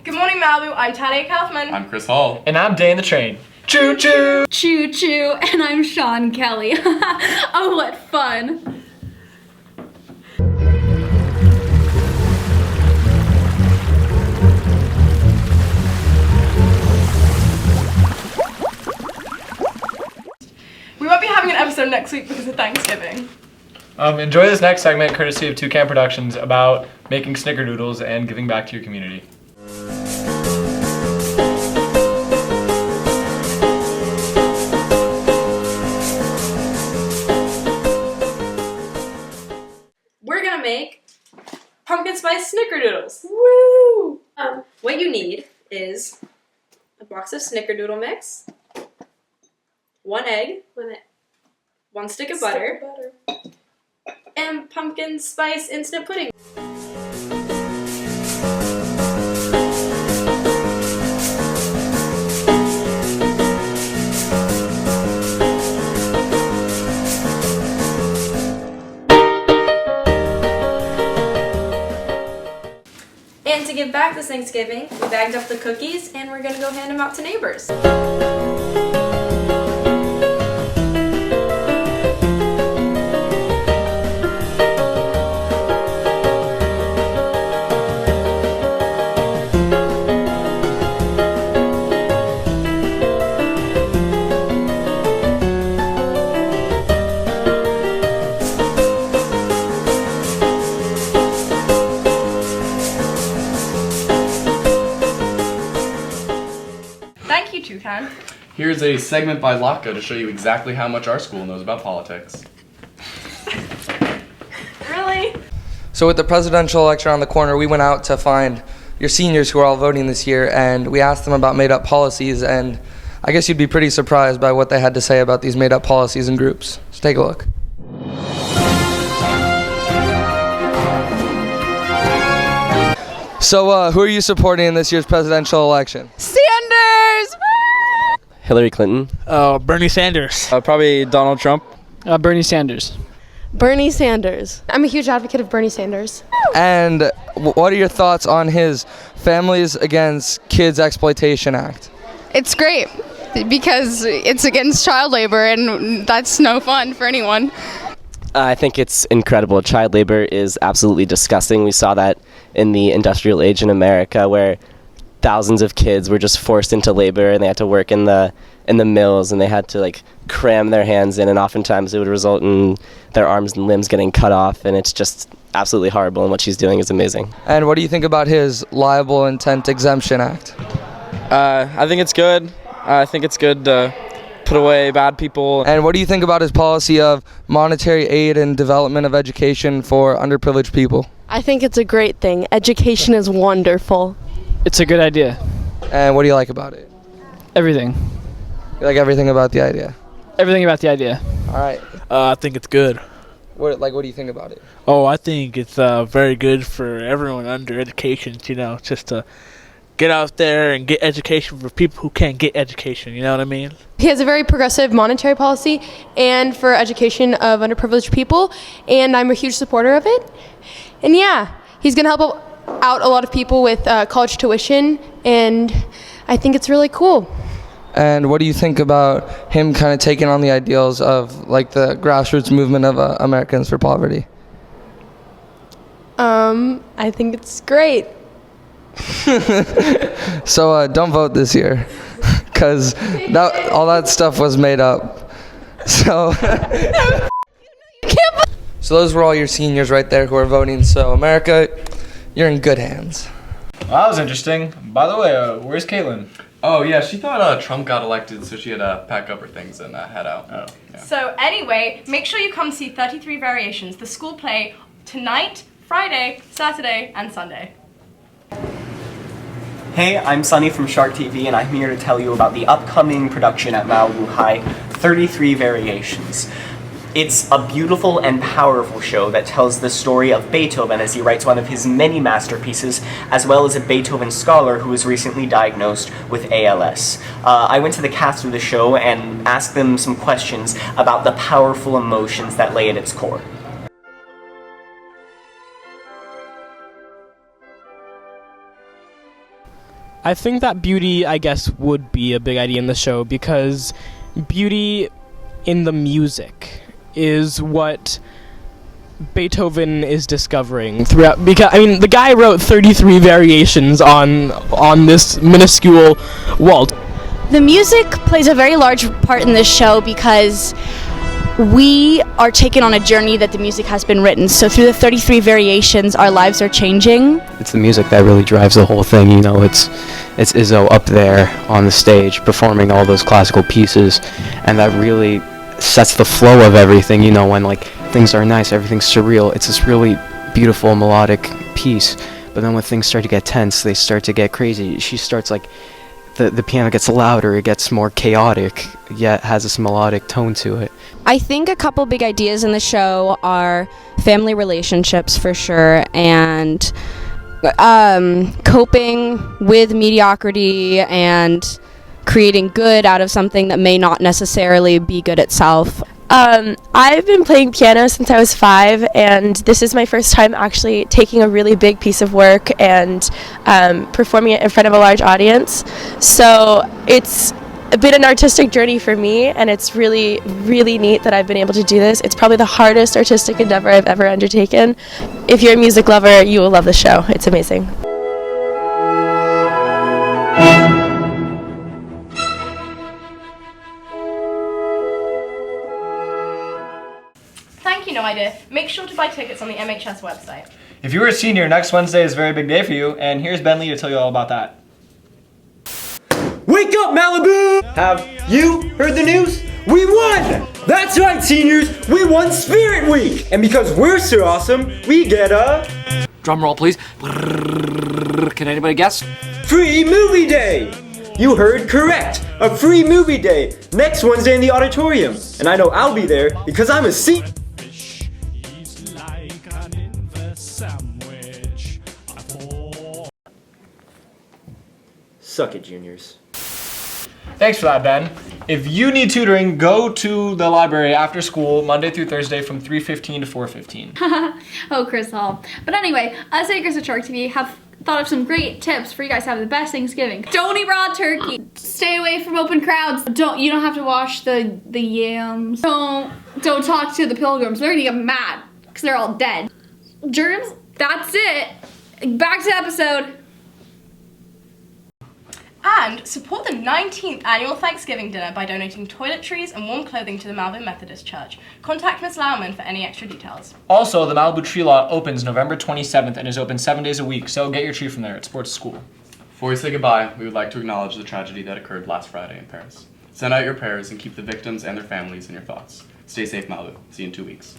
Good morning, Malibu. I'm Talia Kaufman. I'm Chris Hall. And I'm Dan the Train. Choo choo! Choo choo, and I'm Sean Kelly. Oh, what fun! We won't be having an episode next week because of Thanksgiving. Enjoy this next segment courtesy of Toucan Productions about making snickerdoodles and giving back to your community. We're gonna make pumpkin spice snickerdoodles. Woo! What you need is a box of snickerdoodle mix, 1 egg, 1 stick of butter, and pumpkin spice instant pudding. And to give back this Thanksgiving, we bagged up the cookies and we're gonna go hand them out to neighbors. Thank you, Toucan. Here's a segment by Laka to show you exactly how much our school knows about politics. Really? So with the presidential election around the corner, we went out to find your seniors who are all voting this year, and we asked them about made-up policies, and I guess you'd be pretty surprised by what they had to say about these made-up policies and groups. So take a look. So who are you supporting in this year's presidential election? Sanders! Hillary Clinton. Bernie Sanders. Probably Donald Trump. Bernie Sanders. Bernie Sanders. I'm a huge advocate of Bernie Sanders. And what are your thoughts on his Families Against Kids Exploitation Act? It's great because it's against child labor and that's no fun for anyone. I think it's incredible. Child labor is absolutely disgusting. We saw that in the industrial age in America where thousands of kids were just forced into labor and they had to work in the mills and they had to like cram their hands in, and oftentimes it would result in their arms and limbs getting cut off, and it's just absolutely horrible, and what she's doing is amazing. And what do you think about his Liable Intent Exemption Act? I think it's good. I think it's good to put away bad people. And what do you think about his policy of monetary aid and development of education for underprivileged people? I think it's a great thing. Education is wonderful. It's a good idea. And what do you like about it? Everything. You like everything about the idea? Everything about the idea. All right. I think it's good. What do you think about it? Oh, I think it's very good for everyone under education, just to get out there and get education for people who can't get education, you know what I mean? He has a very progressive monetary policy and for education of underprivileged people, and I'm a huge supporter of it. And yeah, he's going to help out a lot of people with college tuition, and I think it's really cool. And what do you think about him kind of taking on the ideals of like the grassroots movement of Americans for Poverty? I think it's great. So don't vote this year, because all that stuff was made up. So, so those were all your seniors right there who are voting. So America, you're in good hands. Well, that was interesting. By the way, where's Caitlin? Oh yeah, she thought Trump got elected, so she had to pack up her things and head out. Oh. Yeah. So anyway, make sure you come see 33 Variations, the school play, tonight, Friday, Saturday, and Sunday. Hey, I'm Sunny from Shark TV, and I'm here to tell you about the upcoming production at Malibu High, 33 Variations. It's a beautiful and powerful show that tells the story of Beethoven as he writes one of his many masterpieces, as well as a Beethoven scholar who was recently diagnosed with ALS. I went to the cast of the show and asked them some questions about the powerful emotions that lay at its core. I think that beauty, I guess, would be a big idea in the show because beauty in the music is what Beethoven is discovering throughout. Because I mean, the guy wrote 33 variations on this minuscule waltz. The music plays a very large part in this show because we are taken on a journey that the music has been written. So through the 33 variations, our lives are changing. It's the music that really drives the whole thing, you know. It's Izzo up there on the stage performing all those classical pieces, and that really sets the flow of everything, you know, when like things are nice, everything's surreal. It's this really beautiful melodic piece, but then when things start to get tense, they start to get crazy. She starts like the piano gets louder, it gets more chaotic, yet has this melodic tone to it. I think a couple big ideas in the show are family relationships for sure, and coping with mediocrity and creating good out of something that may not necessarily be good itself. I've been playing piano since I was 5, and this is my first time actually taking a really big piece of work and performing it in front of a large audience. So it's been an artistic journey for me, and it's really, really neat that I've been able to do this. It's probably the hardest artistic endeavor I've ever undertaken. If you're a music lover, you will love the show. It's amazing. Thank you, No Idea. Make sure to buy tickets on the MHS website. If you were a senior, next Wednesday is a very big day for you, and here's Ben Lee to tell you all about that. Wake up, Malibu! Have you heard the news? We won! That's right, seniors! We won Spirit Week! And because we're so awesome, we get a... Drum roll, please. Can anybody guess? Free movie day! You heard correct! A free movie day next Wednesday in the auditorium. And I know I'll be there because I'm a senior. Suck it, juniors. Thanks for that, Ben. If you need tutoring, go to the library after school, Monday through Thursday from 3:15 to 4:15. Oh, Chris Hall. But anyway, us Acres at Shark TV have thought of some great tips for you guys to have the best Thanksgiving. Don't eat raw turkey. Stay away from open crowds. You don't have to wash the yams. Don't talk to the pilgrims. They're gonna get mad because they're all dead. Germs, that's it. Back to the episode. And support the 19th annual Thanksgiving dinner by donating toiletries and warm clothing to the Malvern Methodist Church. Contact Ms. Lauerman for any extra details. Also, the Malibu Tree Lot opens November 27th and is open 7 days a week, so get your tree from there at Sports School. Before we say goodbye, we would like to acknowledge the tragedy that occurred last Friday in Paris. Send out your prayers and keep the victims and their families in your thoughts. Stay safe, Malibu. See you in 2 weeks.